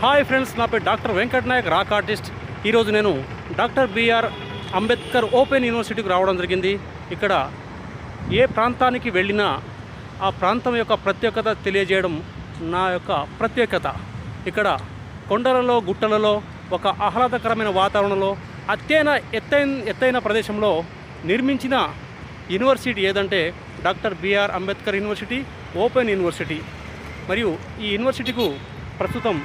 Hi friends, నా పేరు doctor Venkat Nayak, rock artist. ఈరోజు నేను డాక్టర్ బిఆర్ అంబేద్కర్ ఓపెన్ యూనివర్సిటీకి రావడం జరిగింది. ఇక్కడ ఏ ప్రాంతానికి వెళ్ళినా ఆ ప్రాంతం యొక్క ప్రత్యేకత తెలియజేయడం నా యొక్క ప్రత్యేకత. ఇక్కడ కొండలలో, గుట్టలలో, ఒక ఆహ్లాదకరమైన వాతావరణంలో, ఎత్తైన ప్రదేశంలో నిర్మించిన యూనివర్సిటీ ఏదంటే doctor B R Ambedkar university open university. మరియు ఈ యూనివర్సిటీకు ప్రస్తుతం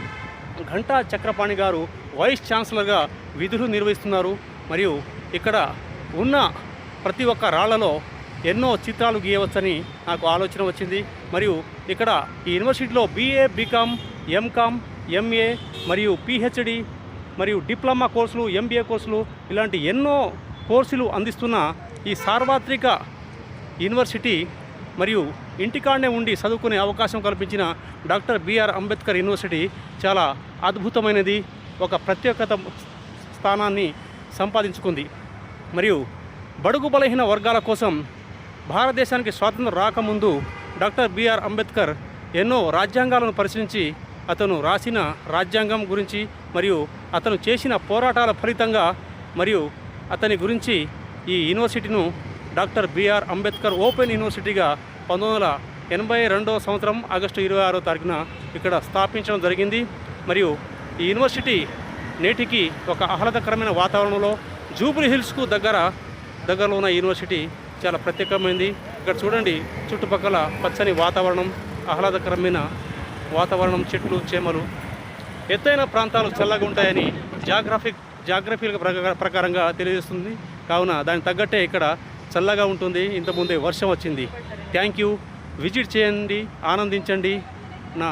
ఘంటా చక్రపాణి గారు వైస్ ఛాన్సలర్గా విధులు నిర్వహిస్తున్నారు. మరియు ఇక్కడ ఉన్న ప్రతి ఒక్క రాళ్లలో ఎన్నో చిత్రాలు గీయవచ్చని నాకు ఆలోచన వచ్చింది. మరియు ఇక్కడ ఈ యూనివర్సిటీలో BA, BCom, MCom, MA మరియు PhD మరియు డిప్లొమా కోర్సులు, MBA కోర్సులు ఇలాంటి ఎన్నో కోర్సులు అందిస్తున్న ఈ సార్వత్రిక యూనివర్సిటీ మరియు ఇంటికాడనే ఉండి చదువుకునే అవకాశం కల్పించిన డాక్టర్ బిఆర్ అంబేద్కర్ యూనివర్సిటీ చాలా అద్భుతమైనది, ఒక ప్రత్యేకత స్థానాన్ని సంపాదించుకుంది. మరియు బడుగు బలహీన వర్గాల కోసం భారతదేశానికి స్వాతంత్రం రాకముందు డాక్టర్ బిఆర్ అంబేద్కర్ ఎన్నో రాజ్యాంగాలను పరిశీలించి అతను రాసిన రాజ్యాంగం గురించి మరియు అతను చేసిన పోరాటాల ఫలితంగా మరియు అతని గురించి ఈ యూనివర్సిటీను డాక్టర్ బిఆర్ అంబేద్కర్ ఓపెన్ యూనివర్సిటీగా 1982 సంవత్సరం ఆగస్టు 26వ తారీఖున ఇక్కడ స్థాపించడం జరిగింది. మరియు ఈ యూనివర్సిటీ నేటికి ఒక ఆహ్లాదకరమైన వాతావరణంలో జూబ్లీ హిల్స్కు దగ్గరలో ఉన్న యూనివర్సిటీ చాలా ప్రత్యేకమైంది. ఇక్కడ చూడండి, చుట్టుపక్కల పచ్చని వాతావరణం, ఆహ్లాదకరమైన వాతావరణం, చెట్లు, చేమలు, ఎత్తైన ప్రాంతాలు చల్లగా ఉంటాయని జాగ్రఫికల్ ప్రకారంగా తెలియజేస్తుంది. కావున దానికి తగ్గట్టే ఇక్కడ చల్లగా ఉంటుంది. ఇంతకుముందే వర్షం వచ్చింది. Thank you. విజిట్ చేయండి, ఆనందించండి. నా